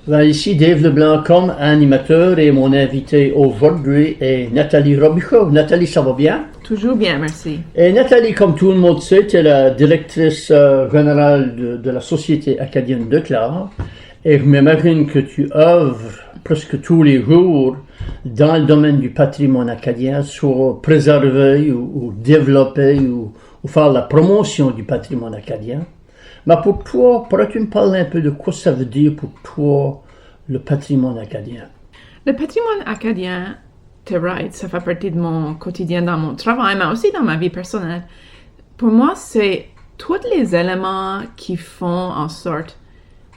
Ben, ici Dave Leblanc comme animateur et mon invité aujourd'hui est Nathalie Robichaud. Nathalie, ça va bien? Toujours bien, merci. Et Nathalie, comme tout le monde sait, tu es la directrice générale de la Société acadienne de Clare. Et je m'imagine que tu œuvres presque tous les jours dans le domaine du patrimoine acadien, soit préserver ou développer ou faire la promotion du patrimoine acadien. Mais pour toi, pourrais-tu me parler un peu de quoi ça veut dire pour toi le patrimoine acadien? Le patrimoine acadien, t'es right, ça fait partie de mon quotidien dans mon travail, mais aussi dans ma vie personnelle. Pour moi, c'est tous les éléments qui font en sorte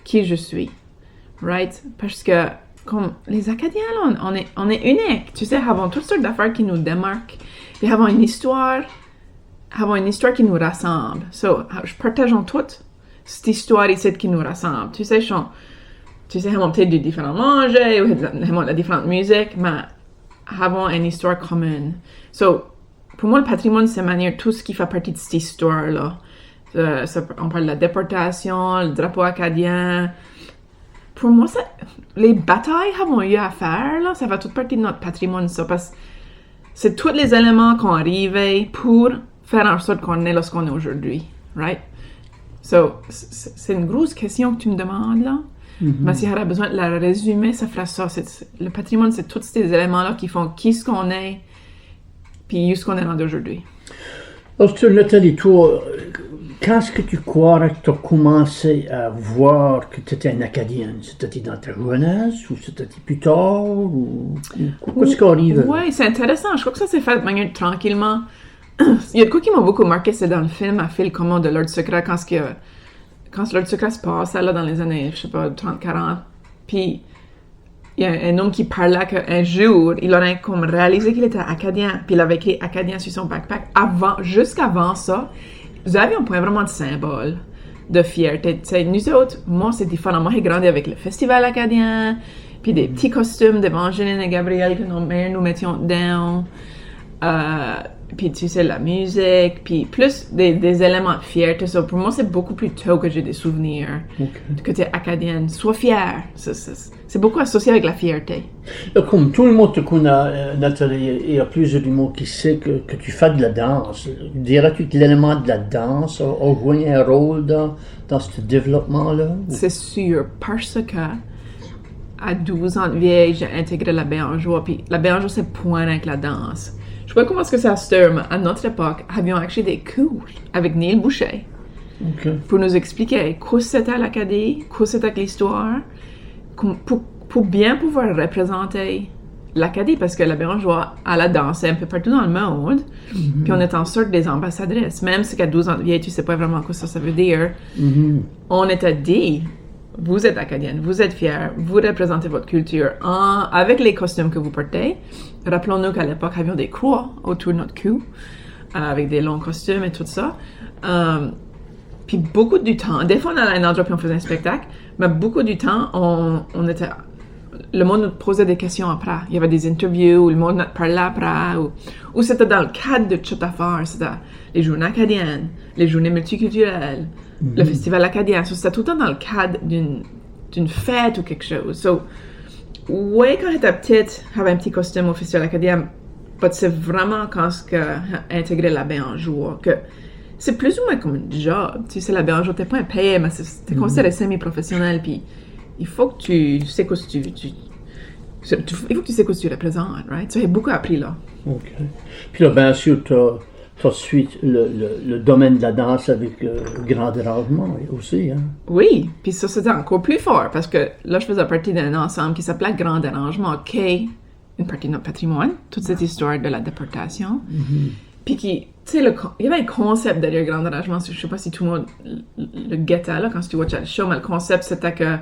qui je suis, right? Parce que comme les Acadiens, là, on est unique. Tu sais, avons toutes sortes d'affaires qui nous démarquent. Et avons une histoire qui nous rassemble. So, je partage en toute cette histoire ici qui nous rassemble. Tu sais, avons peut-être des différents manger, ou avons la différente musique, mais avons une histoire commune. So, pour moi, le patrimoine, c'est manière tout ce qui fait partie de cette histoire-là. On parle de la déportation, le drapeau acadien. Pour moi, les batailles qu'on a eu à faire, là, ça fait toute partie de notre patrimoine, ça, parce que c'est tous les éléments qu'on arrivait pour faire en sorte qu'on est là ce qu'on est aujourd'hui, right? So, c'est une grosse question que tu me demandes, là. Mm-hmm. Mais si j'aurais besoin de la résumer, ça ferait ça. Le patrimoine, c'est tous ces éléments-là qui font qui ce qu'on est, puis où ce qu'on est rendu aujourd'hui. Alors, Nathalie, toi, quand est-ce que tu crois que tu as commencé à voir que tu étais une Acadienne? C'était dans ta jeunesse ou c'était plus tard? Ou qu'est-ce qui arrive? Oui, c'est intéressant. Je crois que ça s'est fait de manière tranquillement. Il y a de quoi qui m'a beaucoup marqué, c'est dans le film à Phil Common de L'Ordre secret, quand L'Ordre secret se passait là dans les années, je sais pas, 30-40. Puis il y a un homme qui parlait qu'un jour, il aurait comme réalisé qu'il était acadien, puis il avait écrit acadien sur son backpack. Jusqu'avant ça, nous avions pas vraiment de symbole de fierté. T'sais, nous autres, moi, c'est différent. Moi, j'ai grandi avec le festival acadien, puis des petits costumes d'Évangeline et Gabriel que nos mères nous mettions dedans. Puis tu sais, la musique, puis plus des éléments de fierté. So, pour moi, c'est beaucoup plus tôt que j'ai des souvenirs que tu es acadienne. Sois fière. C'est beaucoup associé avec la fierté. Comme tout le monde te connaît, Nathalie, il y a plusieurs du monde qui sait que tu fais de la danse. Dirais-tu que l'élément de la danse a joué un rôle dans ce développement-là? C'est sûr, parce que à 12 ans de vieille, j'ai intégré la Béangeois, puis la Béangeois, c'est point avec la danse. Je sais pas comment est-ce que ça se fait, mais à notre époque, avions acheté des cours avec Neil Boucher pour nous expliquer quoi c'était l'Acadie, quoi c'était l'histoire, pour bien pouvoir représenter l'Acadie, parce que la Béangeois, elle a dansé un peu partout dans le monde, puis on est en sorte des ambassadrices. Même si qu'à 12 ans de vieille, tu sais pas vraiment quoi ça veut dire, on était dit, vous êtes acadienne, vous êtes fiers, vous représentez votre culture avec les costumes que vous portez. Rappelons-nous qu'à l'époque, avions des croix autour de notre cou, avec des longs costumes et tout ça. Puis beaucoup du temps, des fois on allait à un endroit puis on faisait un spectacle, mais beaucoup du temps, le monde nous posait des questions après. Il y avait des interviews où le monde nous parlait après, ou c'était dans le cadre de toute affaire. C'était les journées acadiennes, les journées multiculturelles, le festival acadien. So, c'était tout le temps dans le cadre d'une fête ou quelque chose. So, ouais, quand j'étais petite, j'avais un petit costume au festival acadien, mais c'est vraiment quand j'ai intégré la Béangeois que c'est plus ou moins comme un job. Tu sais, la Béangeois, t'es pas payé, mais t'es considéré semi-professionnel, puis il faut que tu sais quoi il faut que tu sais quoi tu représentes, right? Tu as beaucoup appris là. OK. Puis là, bien sûr, tu as suivi le domaine de la danse avec grand dérangement aussi, hein? Oui, puis ça, c'était encore plus fort, parce que là, je faisais partie d'un ensemble qui s'appelait Grand Dérangement, qui est une partie de notre patrimoine, toute cette histoire de la déportation. Puis qui, tu sais, il y avait un concept derrière Grand Dérangement, je sais pas si tout le monde le guettait là, quand tu watchais le show, mais le concept, c'était que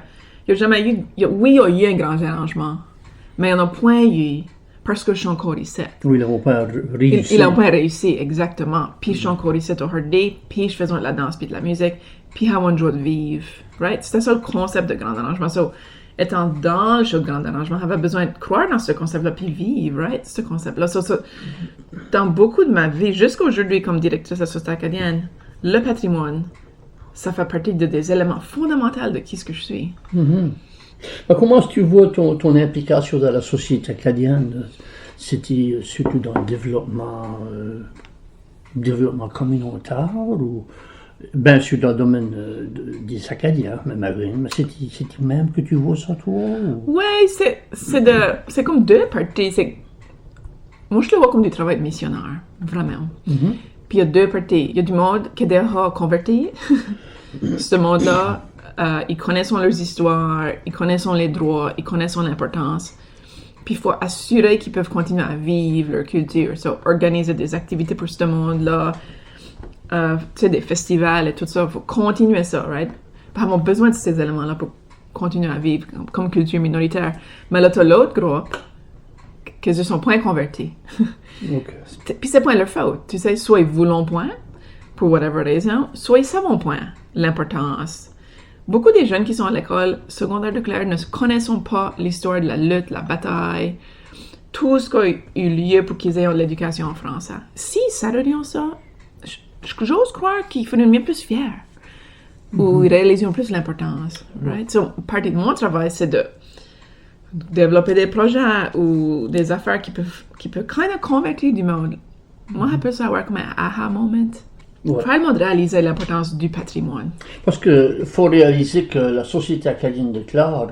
il n'y a jamais eu, il y a eu un grand dérangement, mais il n'y en a point eu parce que je suis encore ici. Oui, ils n'ont pas réussi. Ils n'ont pas réussi, exactement. Puis je suis encore ici au Hurdy, puis je faisais de la danse puis de la musique, puis avoir une joie de vivre, right? C'était ça le concept de grand dérangement. So, étant dans le show de grand dérangement, j'avais besoin de croire dans ce concept-là, puis vivre, right? Ce concept-là. So, dans beaucoup de ma vie, jusqu'à aujourd'hui, comme directrice de la Société acadienne, le patrimoine, ça fait partie des éléments fondamentaux de qui ce que je suis. Comment est-ce que tu vois ton implication dans la société acadienne? C'était surtout dans le développement communautaire ou bien sûr dans le domaine des Acadiens, même mais c'était même que tu vois ça toi? Ouais, c'est comme deux parties. Moi, je le vois comme du travail de missionnaire, vraiment. Puis il y a deux parties. Il y a du monde qui est déjà converti. Ce monde-là, ils connaissent leurs histoires, ils connaissent les droits, ils connaissent l'importance. Puis il faut assurer qu'ils peuvent continuer à vivre leur culture. So, organiser des activités pour ce monde-là, tu sais, des festivals et tout ça. Il faut continuer ça, right? Ils ont besoin de ces éléments-là pour continuer à vivre comme culture minoritaire. Mais là, tu as l'autre groupe qui ne sont point convertis. Okay. Puis c'est pas leur faute. Tu sais, soit ils voulont point, pour whatever raison, soit ils savent point l'importance. Beaucoup des jeunes qui sont à l'école secondaire de Clare ne connaissent pas l'histoire de la lutte, la bataille, tout ce qui a eu lieu pour qu'ils aient de l'éducation en français. Si ça revient ça, j'ose croire qu'ils feraient mieux plus fiers. Ou ils réalisent plus l'importance. Right? So, partie de mon travail, c'est de développer des projets ou des affaires qui peuvent kind of convertir du monde. Moi, je peux savoir comme un aha moment. Faire le monde réaliser l'importance du patrimoine. Parce qu'il faut réaliser que la Société acadienne de Clare,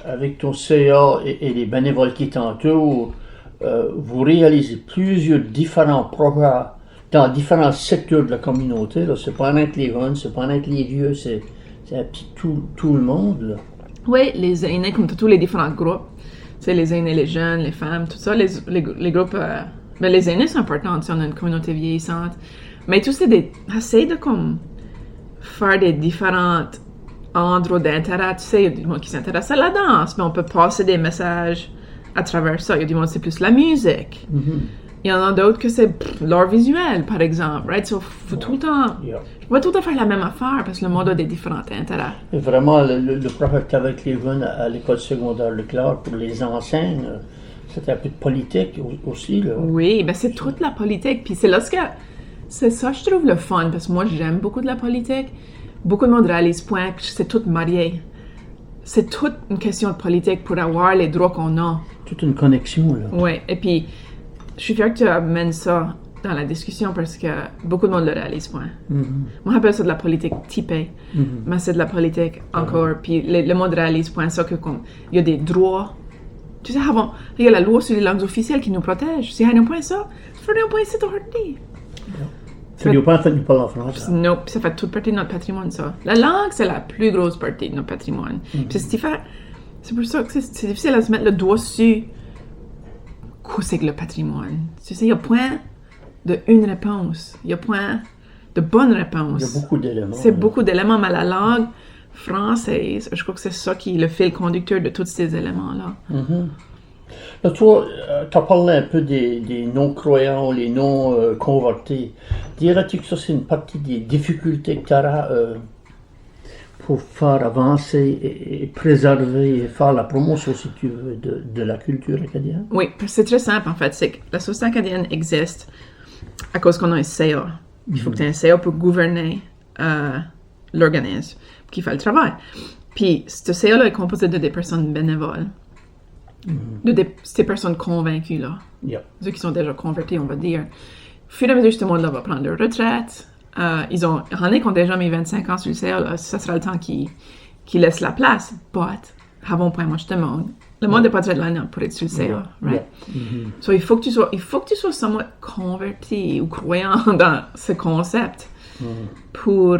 avec ton CA et les bénévoles qui t'entourent, vous réalisez plusieurs différents projets dans différents secteurs de la communauté. Là. C'est pas rien que les jeunes, c'est pas rien que les vieux, c'est un petit tout le monde. Là. Oui, les aînés, comme tous les différents groupes. C'est les aînés, les jeunes, les femmes, tout ça. Les groupes... ben, les aînés sont importants si on a une communauté vieillissante. Mais tout c'est essayer de comme faire des différents endroits d'intérêt. Tu sais, il y a du monde qui s'intéresse à la danse, mais on peut passer des messages à travers ça. Il y a du monde qui c'est plus la musique. Il y en a d'autres que c'est l'art visuel, par exemple. Right? So, faut tout le temps... Je peux pas tout le temps faire la même affaire parce que le monde a des différents intérêts. Et vraiment, le projet avec les jeunes à l'école secondaire de Clare pour les enseignes, c'est un peu de politique aussi. Là. Oui, ben c'est toute la politique. Puis c'est là que... C'est ça, je trouve le fun, parce que moi, j'aime beaucoup de la politique. Beaucoup de monde réalise point que c'est tout marié. C'est toute une question de politique pour avoir les droits qu'on a. Toute une connexion, là. Oui, et puis, je suis fière que tu amènes ça dans la discussion, parce que beaucoup de monde le réalise point. Moi, j'appelle ça de la politique typée, mais c'est de la politique encore. Puis le monde réalise point ça, que comme, il y a des droits. Tu sais, avant, il y a la loi sur les langues officielles qui nous protège. Si il y a un point ça, il faut un point c'est aujourd'hui. Ça ne veut pas nous parler en français. Non, ça fait toute partie de notre patrimoine, ça. La langue, c'est la plus grosse partie de notre patrimoine. Puis c'est pour ça que c'est difficile à se mettre le doigt sur quoi c'est que le patrimoine. Tu sais, il y a point de une réponse. Il y a point de bonne réponse. Il y a beaucoup d'éléments. C'est beaucoup d'éléments, mais la langue française, je crois que c'est ça qui est le fil conducteur de tous ces éléments-là. Là, toi, tu as parlé un peu des non-croyants, les non-convertis. Dirais-tu que ça, c'est une partie des difficultés que tu auras pour faire avancer et préserver et faire la promotion, si tu veux, de la culture acadienne? Oui, c'est très simple, en fait. C'est que la Société acadienne existe à cause qu'on a un CA. Il faut que tu aies un CA pour gouverner l'organisme, qui fait le travail. Puis, ce CA-là est composé de des personnes bénévoles. De ces personnes convaincues, là. Ceux qui sont déjà convertis, on va dire. Au fur et à mesure, ce monde-là va prendre leur retraite. Il y en a qui ont déjà mis 25 ans sur le CA, là. Ça sera le temps qu'ils laissent la place. But, avant point, moi, je te demande. Le monde n'est pas très loin pour être sur le CA, right? So, il faut que tu sois somewhat converti ou croyant dans ce concept pour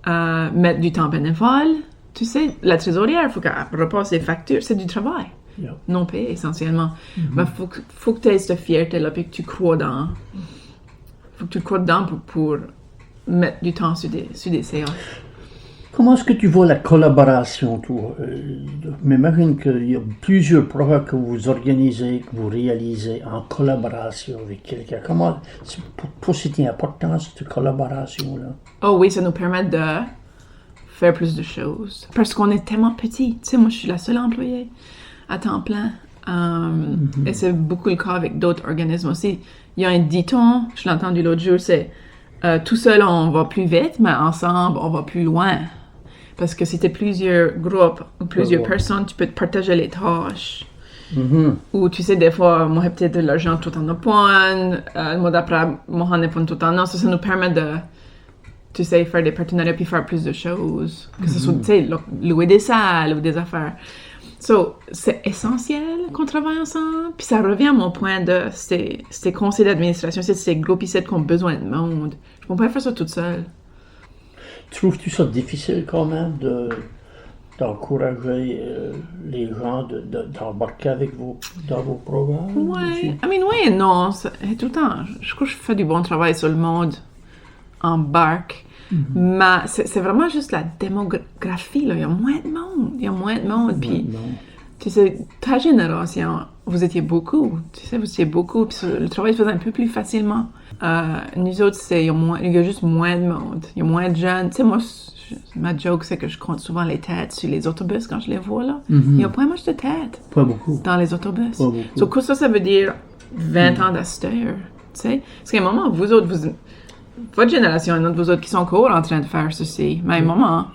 mettre du temps bénévole. Tu sais, la trésorière, il faut qu'elle repasse les factures. C'est du travail. Non payé, essentiellement. Mais faut que tu aies cette fierté-là, puis que tu crois dans. Faut que tu crois dedans pour mettre du temps sur des séances. Comment est-ce que tu vois la collaboration, toi? M'imagine qu'il y a plusieurs projets que vous organisez, que vous réalisez en collaboration avec quelqu'un. Comment, pour toi, c'est important, cette collaboration-là? Oh oui, ça nous permet de faire plus de choses. Parce qu'on est tellement petits. Tu sais, moi, je suis la seule employée à temps plein. Et c'est beaucoup le cas avec d'autres organismes aussi. Il y a un dicton, je l'ai entendu l'autre jour, c'est tout seul on va plus vite, mais ensemble on va plus loin. Parce que si t'es plusieurs groupes ou plusieurs Ouais. personnes, tu peux te partager les tâches. Ou tu sais, des fois, moi, j'ai peut-être de l'argent tout en point, le mois d'après, moi, on n'est pas tout en non. Ça nous permet de, tu sais, faire des partenariats puis faire plus de choses. Que ce soit, tu sais, louer des salles ou des affaires. So, c'est essentiel qu'on travaille ensemble. Puis ça revient à mon point de ces conseils d'administration, ces groupes ici qui ont besoin de monde. Je ne peux pas faire ça toute seule. Trouves-tu ça difficile quand même d'encourager les gens d'embarquer avec dans vos programmes? Ouais, oui et non. Tout le temps, je crois que je fais du bon travail sur le monde embarque. Mais c'est vraiment juste la démographie, là. Il y a moins de monde. Puis, tu sais, ta génération, vous étiez beaucoup. Puis le travail se faisait un peu plus facilement. Nous autres, il y a juste moins de monde. Il y a moins de jeunes. Tu sais, moi, ma joke, c'est que je compte souvent les têtes sur les autobus quand je les vois, là. Il n'y a pas much de têtes. Pas beaucoup. Dans les autobus. Pas beaucoup. Donc, ça veut dire 20 ans d'asteur. Tu sais? Parce qu'à un moment, vous autres, votre génération et vous autres qui sont encore en train de faire ceci, mais à un moment,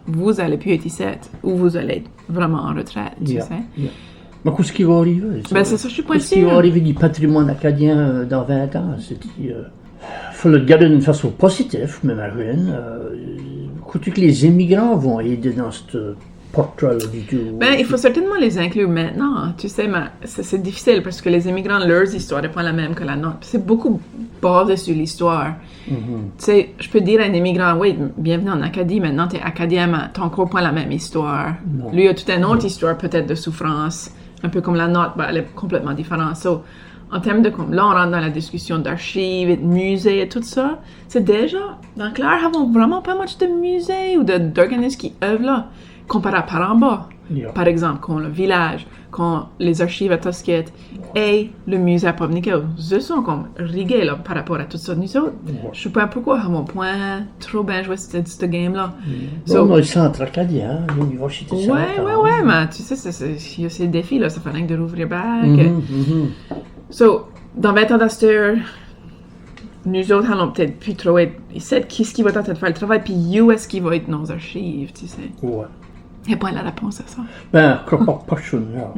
vous allez plus être ici, ou vous allez être vraiment en retraite, tu sais. Mais qu'est-ce qui va arriver? Ben, c'est ça, je suis pas Qu'est-ce qui va sûre. arriver du patrimoine acadien dans 20 ans? Il faut le regarder d'une façon positive, m'imagine. Crois-tu que les immigrants vont aider dans ce portrait-là du tout? Ben, il faut certainement les inclure maintenant, tu sais, mais c'est difficile parce que les immigrants, leurs histoires n'est pas la même que la nôtre. C'est beaucoup basé sur l'histoire. Tu sais, je peux dire à un immigrant, oui, bienvenue en Acadie, maintenant t'es acadien, mais t'as encore pas la même histoire. Non. Lui, il a toute une autre histoire peut-être de souffrance, un peu comme la nôtre, ben, elle est complètement différente. So, en termes de, comme là, on rentre dans la discussion d'archives et de musées et tout ça, c'est déjà, dans Clare, avons vraiment pas much de musées ou d'organismes qui œuvrent là, comparé à Paramba. Par exemple, qu'on le village, qu'on les archives à Tosquette et le musée à Pubnico. Ils sont comme rigués là, par rapport à tout ça. Nous autres, je sais pas pourquoi, à mon point, trop bien joué ce game-là. On a le centre acadien, l'université Ouais, mais tu sais, il y a ces défis, là, ça fait rien que de rouvrir back. So, dans 20 ans d'asteur, nous autres, allons peut-être plus trop être ici. Qui est-ce qui va tenter de faire le travail, puis où est-ce qui va être nos archives, tu sais. Ouais. Il n'y a pas la réponse à ça. Ben, crois pas passionnant.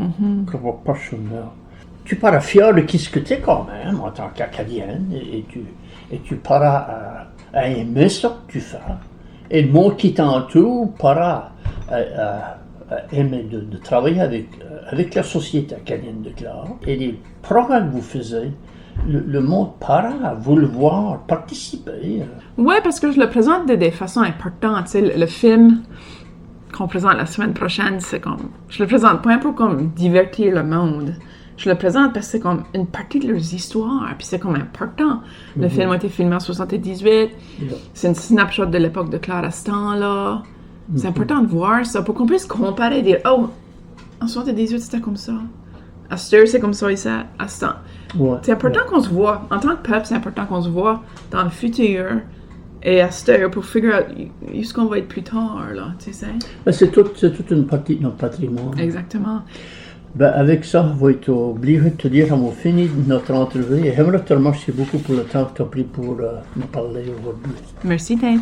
Tu parais fier de qui ce que tu es quand même, en tant qu'Acadienne, et tu parais à aimer ça que tu fais. Et le monde qui t'entoure parais à aimer de travailler avec la Société acadienne de Clare. Et les programmes que vous faisiez, le monde paraît à vouloir participer. Ouais, parce que je le présente de des façons importantes. Tu sais, le film qu'on présente la semaine prochaine, c'est comme... Je le présente pas un peu comme divertir le monde. Je le présente parce que c'est comme une partie de leurs histoires, puis c'est comme important. Le film a été filmé en 78. C'est une snapshot de l'époque de Clare à ce temps-là. C'est important de voir ça pour qu'on puisse comparer et dire « Oh, en 78, c'était comme ça. À cette heure, c'est comme ça ici, à ce temps. » C'est important qu'on se voit. En tant que peuple, c'est important qu'on se voit dans le futur et à cette heure pour figurer out ce qu'on va être plus tard, là, tu sais. Ben, c'est toute une partie de notre patrimoine. Exactement. Ben, avec ça, je vais être obligé de te dire qu'on a fini notre entrevue et j'aimerais te remercier beaucoup pour le temps que tu as pris pour me parler aujourd'hui. Merci, Dave.